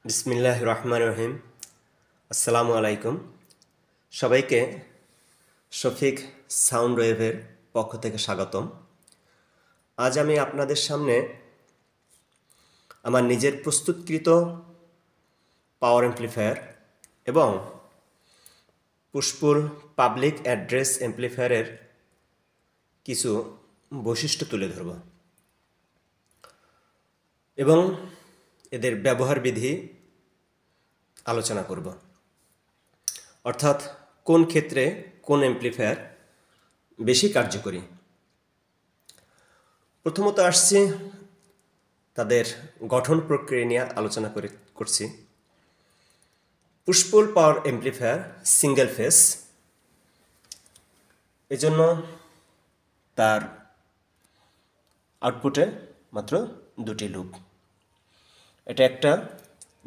বিসমিল্লাহির রহমানির রহিম। আসসালামু আলাইকুম। সবাইকে শফিক সাউন্ড ওয়েভের পক্ষ থেকে স্বাগতম। আজ আমি আপনাদের সামনে আমার নিজের প্রস্তুতকৃত পাওয়ার অ্যাম্প্লিফায়ার এবং পুশপুল পাবলিক অ্যাড্রেস অ্যাম্প্লিফায়ারের কিছু বৈশিষ্ট্য তুলে ধরব এবং এদের ব্যবহার বিধি আলোচনা করব। অর্থাৎ কোন ক্ষেত্রে কোন অ্যাম্প্লিফায়ার বেশি কার্যকরী। প্রথমত আসছি তাদের গঠন প্রক্রিয়া নিয়ে আলোচনা করছি। পুশপুল পাওয়ার অ্যাম্প্লিফায়ার সিঙ্গেল ফেস, এজন্য তার আউটপুটে মাত্র দুটি লুপ। এটা একটা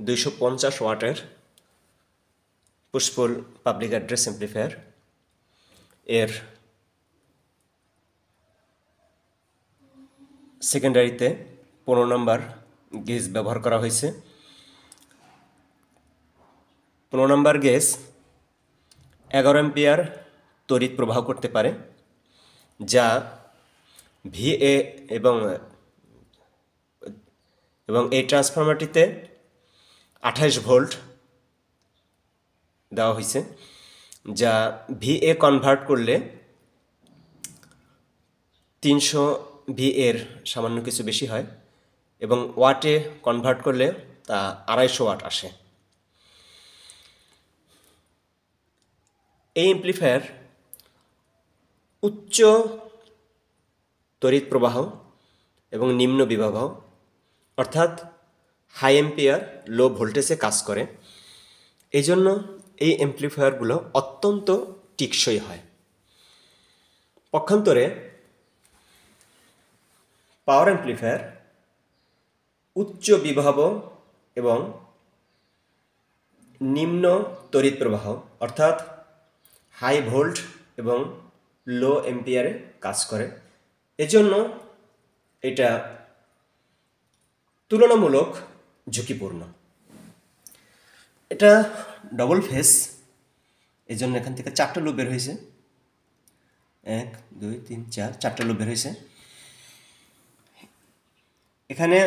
250 ওয়াটের পুশপুল পাবলিক অ্যাড্রেস অ্যাম্প্লিফায়ার। এর সেকেন্ডারিতে 15 নম্বর গেজ ব্যবহার করা হয়েছে। 15 নম্বর গেজ 11 অ্যাম্পিয়ার তড়িৎ প্রবাহ করতে পারে, যা ভিএ এবং এই ট্রান্সফরমারটিতে 28 ভোল্ট দেওয়া হয়েছে, যা ভিএ কনভার্ট করলে 300 ভিএর সামান্য কিছু বেশি হয় এবং ওয়াটে কনভার্ট করলে তা 250 ওয়াট আসে। এই অ্যাম্প্লিফায়ার উচ্চ তড়িৎ প্রবাহ এবং নিম্ন বিভব অর্থাৎ হাই অ্যাম্পিয়ার লো ভোল্টেজে কাজ করে। এই জন্য এই অ্যাম্প্লিফায়ারগুলো অত্যন্ত টিকসই হয়। পক্ষান্তরে পাওয়ার অ্যাম্প্লিফায়ার উচ্চ বিভব এবং নিম্ন তড়িৎ প্রবাহ অর্থাৎ হাই ভোল্ট এবং লো অ্যাম্পিয়ারে কাজ করে। এজন্য এটা তুলনামূলক ঝুঁকিপূর্ণ। এটা ডবল ফেস, এজন্য এখান থেকে 4টা লুপ বের হয়েছে। 1 2 3 4 4টা লুপ বের হয়েছে। এখানে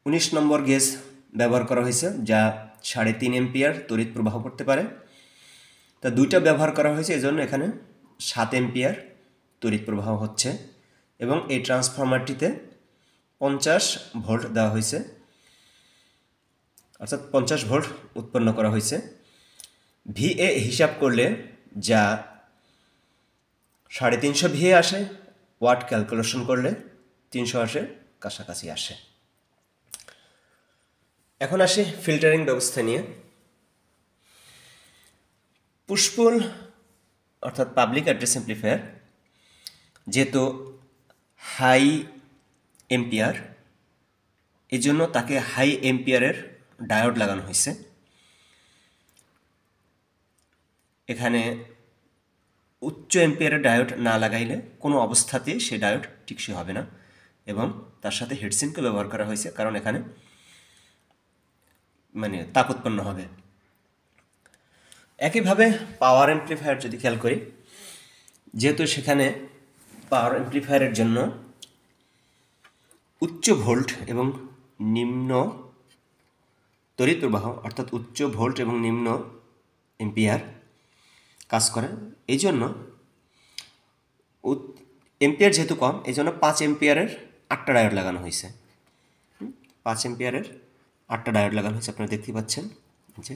উনিশ নম্বর গেজ ব্যবহার করা হয়েছে, যা 3.5 অ্যাম্পিয়ার তড়িৎ প্রবাহ করতে পারে। তা দুইটা ব্যবহার করা হয়েছে, এজন্য এখানে 7 অ্যাম্পিয়ার তড়িৎ প্রবাহ হচ্ছে এবং এই ট্রান্সফরমারটিতে 50 ভোল্ট দেওয়া হয়েছে, অর্থাৎ 50 ভোল্ট উৎপন্ন করা হয়েছে। ভিএ হিসাব করলে যা 350 ভিএ আসে, ওয়াট ক্যালকুলেশন করলে 300 আসে, কাছাকাছি আসে। এখন আসি ফিল্টারিং ব্যবস্থা নিয়ে। পুশপুল অর্থাৎ পাবলিক অ্যাড্রেস অ্যাম্প্লিফায়ার যেহেতু হাই এম্পিয়ার, এই জন্য তাকে হাই এম্পিয়ারের ডায়োড লাগানো হয়েছে। এখানে উচ্চ এম্পিয়ারের ডায়োড না লাগাইলে কোনো অবস্থাতেই সে ডায়োড টিকসই হবে না এবং তার সাথে হিটসিঙ্কও ব্যবহার করা হয়েছে, কারণ এখানে তাপ উৎপন্ন হবে। একইভাবে পাওয়ার অ্যাম্প্লিফায়ার যদি খেয়াল করি, যেহেতু সেখানে পাওয়ার অ্যাম্প্লিফায়ারের জন্য উচ্চ ভোল্ট এবং নিম্ন তড়িৎ প্রবাহ অর্থাৎ উচ্চ ভোল্ট এবং নিম্ন এম্পিয়ার কাজ করে, এই জন্য এম্পিয়ার যেহেতু কম, এই জন্য 5 এম্পিয়ারের 8টা ডায়োড লাগানো হয়েছে। 5 এম্পিয়ারের 8টা ডায়োড লাগানো হয়েছে, আপনারা দেখতে পাচ্ছেন যে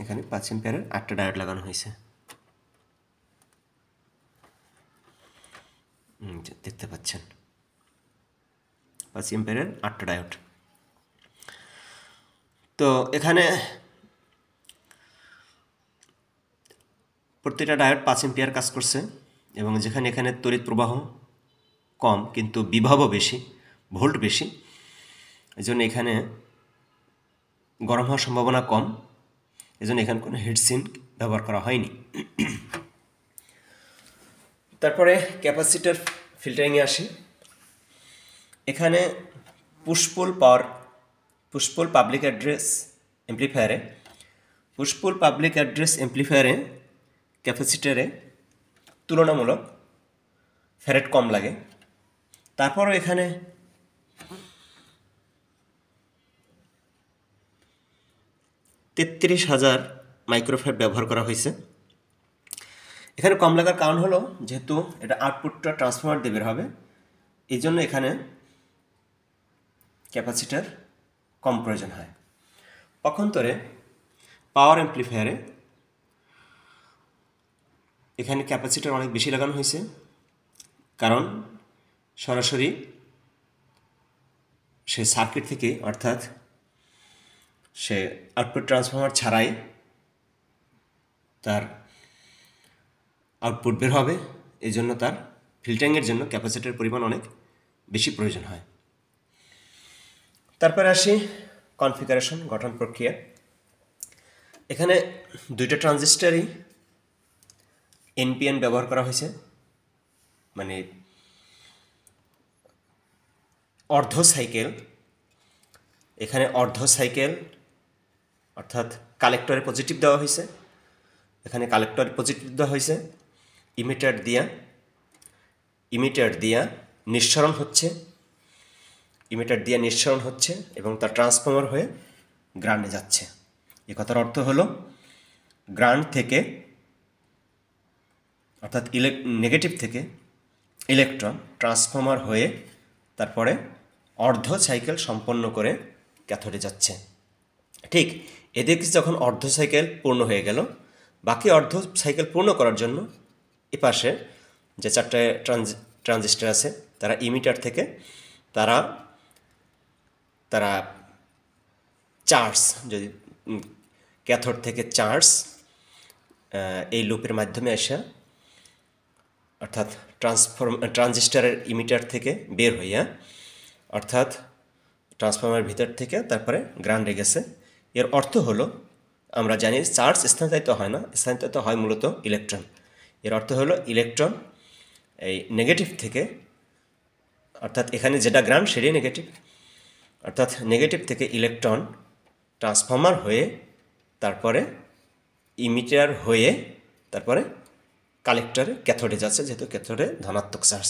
এখানে 5 এম্পিয়ারের 8টা ডায়োড লাগানো হয়েছে, দেখতে পাচ্ছেন 5 এম্পিয়ারের 8টা ডায়োড। তো এখানে প্রত্যেকটা ডায়োড 5 এম্পিয়ার কাজ করছে এবং যেখানে এখানে তড়িৎ প্রবাহ কম কিন্তু বিভবও বেশি, ভোল্ট বেশি, এজন্য এখানে গরম হওয়ার সম্ভাবনা কম, এজন্য এখানে কোনো হিটসিঙ্ক ব্যবহার করা হয়নি। তারপরে ক্যাপাসিটর ফিল্টারিংয়ে আসি। এখানে পুশ পুল পাবলিক অ্যাড্রেস এমপ্লিফায়ারে ক্যাপাসিটারে তুলনামূলক ফ্যারেড কম লাগে। তারপরও এখানে $33,000 মাইক্রোফ্যারাড ব্যবহার করা হয়েছে। এখানে কম লাগার কারণ হলো যেহেতু এটা আউটপুটটা ট্রান্সফরমার দিয়ে বের হবে, এই জন্য এখানে ক্যাপাসিটার কম প্রয়োজন হয়। পক্ষান্তরে পাওয়ার অ্যাম্প্লিফায়ারে এখানে ক্যাপাসিটার অনেক বেশি লাগানো হয়েছে, কারণ সরাসরি সে সার্কিট থেকে, অর্থাৎ সে আউটপুট ট্রান্সফরমার ছাড়াই তার আউটপুট বের হবে, এই জন্য তার ফিল্টারিংয়ের জন্য ক্যাপাসিটারের পরিমাণ অনেক বেশি প্রয়োজন হয়। তারপরে আসি কনফিগারেশন, গঠন প্রক্রিয়া। এখানে দুইটা ট্রানজিস্টারই এনপিএন ব্যবহার করা হয়েছে, মানে অর্ধ সাইকেল। এখানে অর্ধ সাইকেল অর্থাৎ কালেক্টরে পজিটিভ দেওয়া হয়েছে, এখানে কালেক্টরে পজিটিভ দেওয়া হয়েছে। ইমিটার দিয়া নিঃসরণ হচ্ছে এবং তার ট্রান্সফর্মার হয়ে গ্রাউন্ডে যাচ্ছে। এ কথার অর্থ হলো গ্রাউন্ড থেকে, অর্থাৎ নেগেটিভ থেকে ইলেকট্রন ট্রান্সফর্মার হয়ে তারপরে অর্ধ সাইকেল সম্পন্ন করে ক্যাথোডে যাচ্ছে। ঠিক এদিকে যখন অর্ধ সাইকেল পূর্ণ হয়ে গেল, বাকি অর্ধ সাইকেল পূর্ণ করার জন্য এপাশে যে চারটে ট্রানজিস্টার আছে, তারা ইমিটার থেকে তারা চার্জ, যদি ক্যাথোড থেকে চার্জ এই লুপের মাধ্যমে আসা, অর্থাৎ ট্রানজিস্টারের ইমিটার থেকে বের হইয়া, অর্থাৎ ট্রান্সফর্মারের ভিতর থেকে তারপরে গ্রাউন্ডে গেছে। এর অর্থ হলো, আমরা জানি চার্জ স্থানান্তরিত হয় না, স্থানান্তরিত হয় মূলত ইলেকট্রন। এর অর্থ হলো ইলেকট্রন এই নেগেটিভ থেকে, অর্থাৎ এখানে যেটা গ্রাউন্ড সেটাই নেগেটিভ, অর্থাৎ নেগেটিভ থেকে ইলেকট্রন ট্রান্সফর্মার হয়ে তারপরে ইমিটার হয়ে তারপরে কালেক্টরে ক্যাথোডে যাচ্ছে, যেহেতু ক্যাথোডে ধনাত্মক চার্জ।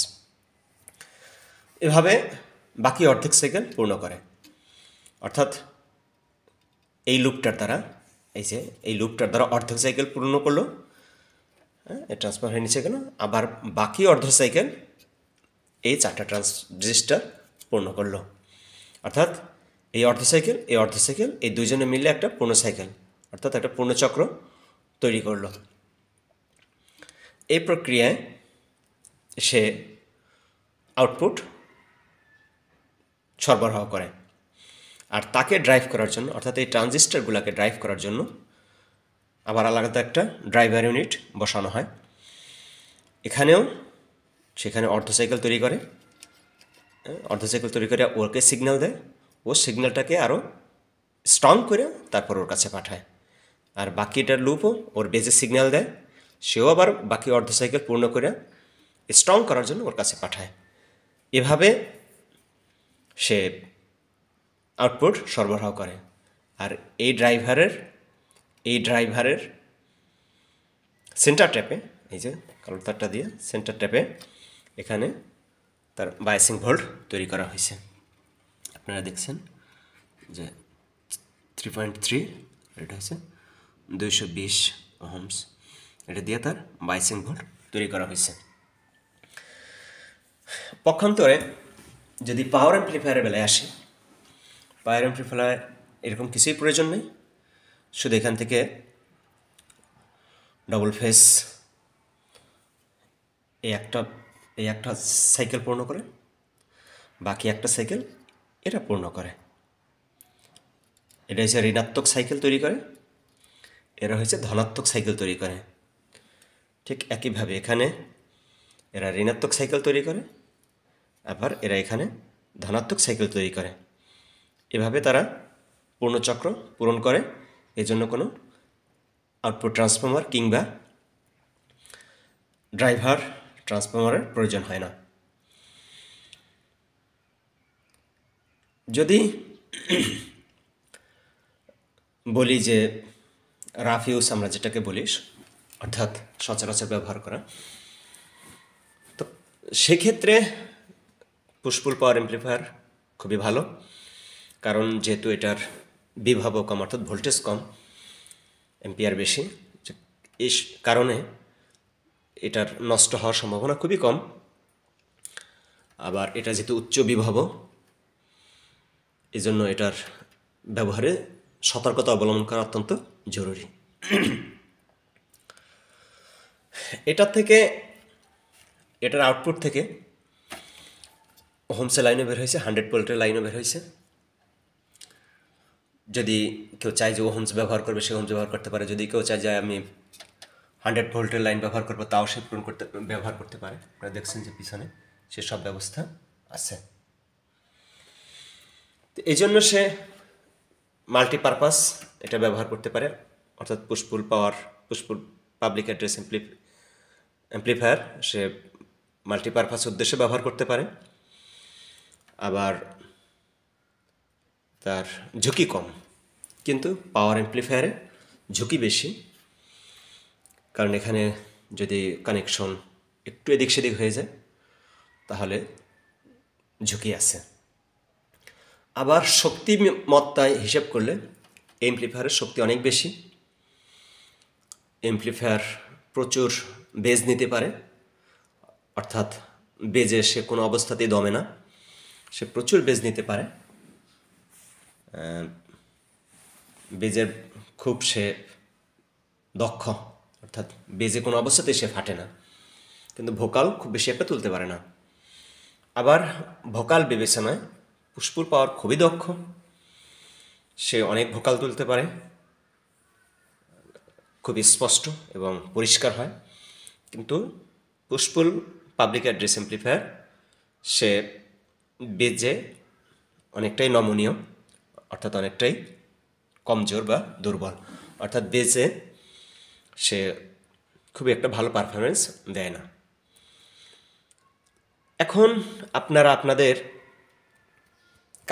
এভাবে বাকি অর্ধেক সাইকেল পূর্ণ করে, অর্থাৎ এই লুপটার দ্বারা অর্ধেক সাইকেল পূর্ণ করলো, ট্রান্সফার হয়ে নিচে গেল। আবার বাকি অর্ধ সাইকেল এই চারটা ট্রানজিস্টার পূর্ণ করলো, অর্থাৎ এই অর্ধ সাইকেল এই দুইজনে মিলে একটা পূর্ণ সাইকেল, অর্থাৎ একটা পূর্ণচক্র তৈরি করলো। এই প্রক্রিয়ায় সে আউটপুট সরবরাহ করে। আর তাকে ড্রাইভ করার জন্য, অর্থাৎ এই ট্রানজিস্টারগুলোকে ড্রাইভ করার জন্য আবার আলাদা একটা ড্রাইভার ইউনিট বসানো হয়। সেখানে অর্ধ সাইকেল তৈরি করে, ওকে সিগন্যাল দেয়, ও সিগন্যালটাকে আরও স্ট্রং করে তারপর ওর কাছে পাঠায়। আর বাকিটার লুপও ওর বেজে সিগন্যাল দেয়, সেও আবার বাকি অর্ধ সাইকেল পূর্ণ করে স্ট্রং করার জন্য ওর কাছে পাঠায়। এভাবে সে আউটপুট সরবরাহ করে। আর এই ড্রাইভারের সেন্টার ট্যাপে, এই যে কালো তারটা দিয়ে সেন্টার ট্যাপে এখানে তার বায়াসিং ভোল্ট তৈরি করা হয়েছে। আপনারা দেখছেন যে 3.3, এটা হচ্ছে 220 ওহমস, এটা দিয়ে তার বায়াসিং ভোল্ট তৈরি করা হয়েছে। পক্ষান্তরে যদি পাওয়ার অ্যাম্প্লিফায়ারের বেলায় আসি, পাওয়ার অ্যাম্প্লিফায়ার এরকম কিছুই প্রয়োজন নেই, শুধু এখান থেকে ডবল ফেস এই একটা সাইকেল পূর্ণ করে, বাকি একটা সাইকেল এটা পূর্ণ করে। এটা হচ্ছে ঋণাত্মক সাইকেল তৈরি করে, এরা হচ্ছে ধনাত্মক সাইকেল তৈরি করে। ঠিক একইভাবে এখানে এরা ঋণাত্মক সাইকেল তৈরি করে, আবার এরা এখানে ধনাত্মক সাইকেল তৈরি করে। এভাবে তারা পূর্ণচক্র পূরণ করে। এজন্য কোনো আউটপুট ট্রান্সফর্মার কিংবা ড্রাইভার ট্রান্সফর্মারের প্রয়োজন হয় না। যদি বলি যে রাফ ইউজ আমরা যেটাকে বলি, অর্থাৎ সচরাচর ব্যবহার করা, তো সেক্ষেত্রে পুশ পুল পাওয়ার অ্যাম্প্লিফায়ার খুবই ভালো, কারণ যেহেতু এটার বিভবও কম অর্থাৎ ভোল্টেজ কম, অ্যাম্পিয়ার বেশি, এই কারণে এটার নষ্ট হওয়ার সম্ভাবনা খুবই কম। আবার এটা যেহেতু উচ্চ বিভব, এই জন্য এটার ব্যবহারে সতর্কতা অবলম্বন করা অত্যন্ত জরুরি। এটার আউটপুট থেকে ওহমসের লাইনও বের হয়েছে, 100 ভোল্টের লাইনও বের হয়েছে। যদি কেউ চায় যে ওহমস ব্যবহার করবে, সে ওহমস ব্যবহার করতে পারে। যদি কেউ চায় যে আমি 100 ভোল্টের লাইন ব্যবহার করবো, তাও সে ব্যবহার করতে পারে। আপনারা দেখছেন যে পিছনে সেসব ব্যবস্থা আছে। তো এই জন্য সে মাল্টিপারপাস এটা ব্যবহার করতে পারে, অর্থাৎ পুশ পুল পাবলিক অ্যাড্রেস অ্যাম্প্লিফায়ার সে মাল্টিপারপাস উদ্দেশ্যে ব্যবহার করতে পারে। আবার তার ঝুঁকি কম, কিন্তু পাওয়ার অ্যাম্প্লিফায়ারে ঝুঁকি বেশি, কারণ এখানে যদি কানেকশন একটু এদিক সেদিক হয়ে যায় তাহলে ঝুঁকি আছে। আবার শক্তিমত্তায় হিসাব করলে অ্যাম্প্লিফায়ারের শক্তি অনেক বেশি। অ্যাম্প্লিফায়ার প্রচুর বেজ নিতে পারে, অর্থাৎ বেজে সে কোনো অবস্থাতেই দমে না, সে প্রচুর বেজ নিতে পারে। বেজের খুব সে দক্ষ, অর্থাৎ বেজে কোনো অবস্থাতেই সে ফাটে না, কিন্তু ভোকাল খুব বেশি একটা তুলতে পারে না। আবার ভোকাল বিবেচনায় পুশ পুল পাওয়ার খুবই দক্ষ, সে অনেক ভোকাল তুলতে পারে, খুবই স্পষ্ট এবং পরিষ্কার হয়। কিন্তু পুশ পুল পাবলিক অ্যাড্রেস অ্যাম্প্লিফায়ার সে বেজে অনেকটাই নমনীয়, অর্থাৎ অনেকটাই কমজোর বা দুর্বল, অর্থাৎ বেজে সে খুবই একটা ভালো পারফরমেন্স দেয় না। এখন আপনারা আপনাদের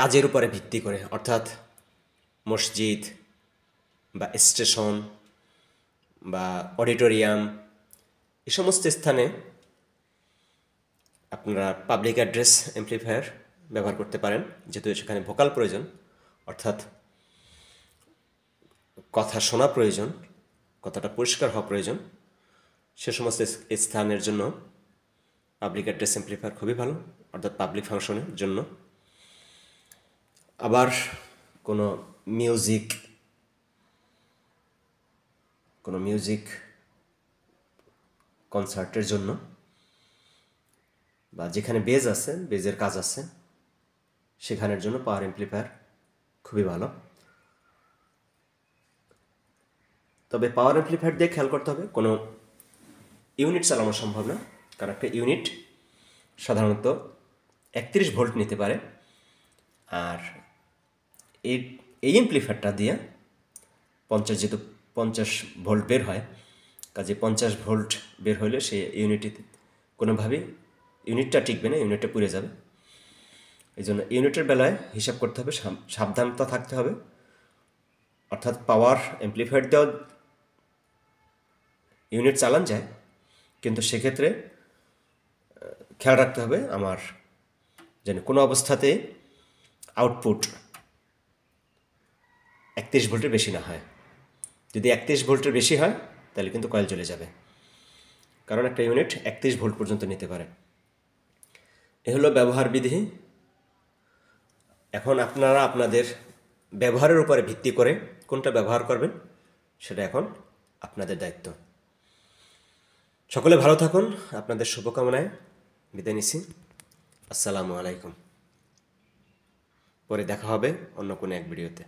কাজের উপরে ভিত্তি করে, অর্থাৎ মসজিদ বা স্টেশন বা অডিটোরিয়াম, এই সমস্ত স্থানে আপনারা পাবলিক অ্যাড্রেস অ্যাম্প্লিফায়ার ব্যবহার করতে পারেন, যেহেতু সেখানে ভোকাল প্রয়োজন, অর্থাৎ কথা শোনা প্রয়োজন, কথাটা পরিষ্কার হওয়া প্রয়োজন। সে সমস্ত স্থানের জন্য পাবলিক অ্যাড্রেস অ্যাম্প্লিফায়ার খুবই ভালো, অর্থাৎ পাবলিক ফাংশনের জন্য। আবার কোনো মিউজিক কনসার্টের জন্য বা যেখানে বেজ আছে, বেজের কাজ আছে, সেখানের জন্য পাওয়ার অ্যাম্প্লিফায়ার খুবই ভালো। তবে পাওয়ার অ্যাম্প্লিফায়ার দিয়ে খেয়াল করতে হবে, কোনো ইউনিট চালানো সম্ভব না, কারণ একটা ইউনিট সাধারণত 31 ভোল্ট নিতে পারে। আর এই অ্যাম্প্লিফায়ারটা দিয়ে 50 ভোল্ট বের হয়, কাজে 50 ভোল্ট বের হলে সে ইউনিটিতে কোনোভাবেই ইউনিটটা টিকবে না, ইউনিটটা পুড়ে যাবে। এই জন্য ইউনিটের বেলায় হিসাব করতে হবে, সাবধানতা থাকতে হবে। অর্থাৎ পাওয়ার অ্যাম্প্লিফায়ার দেওয়া ইউনিট চালান যায়, কিন্তু সেক্ষেত্রে খেয়াল রাখতে হবে আমার যেন কোনো অবস্থাতে আউটপুট 31 ভোল্টের বেশি না হয়। যদি 31 ভোল্টের বেশি হয় তাহলে কিন্তু কয়েল জ্বলে যাবে, কারণ একটা ইউনিট 31 ভোল্ট পর্যন্ত নিতে পারে। এ হলো ব্যবহার বিধি। এখন আপনারা আপনাদের ব্যবহারের উপরে ভিত্তি করে কোনটা ব্যবহার করবেন সেটা এখন আপনাদের দায়িত্ব। সকলে ভালো থাকুন, আপনাদের শুভকামনায় বিদায় নিচ্ছি। আসসালামু আলাইকুম। পরে দেখা হবে অন্য কোনো এক ভিডিওতে।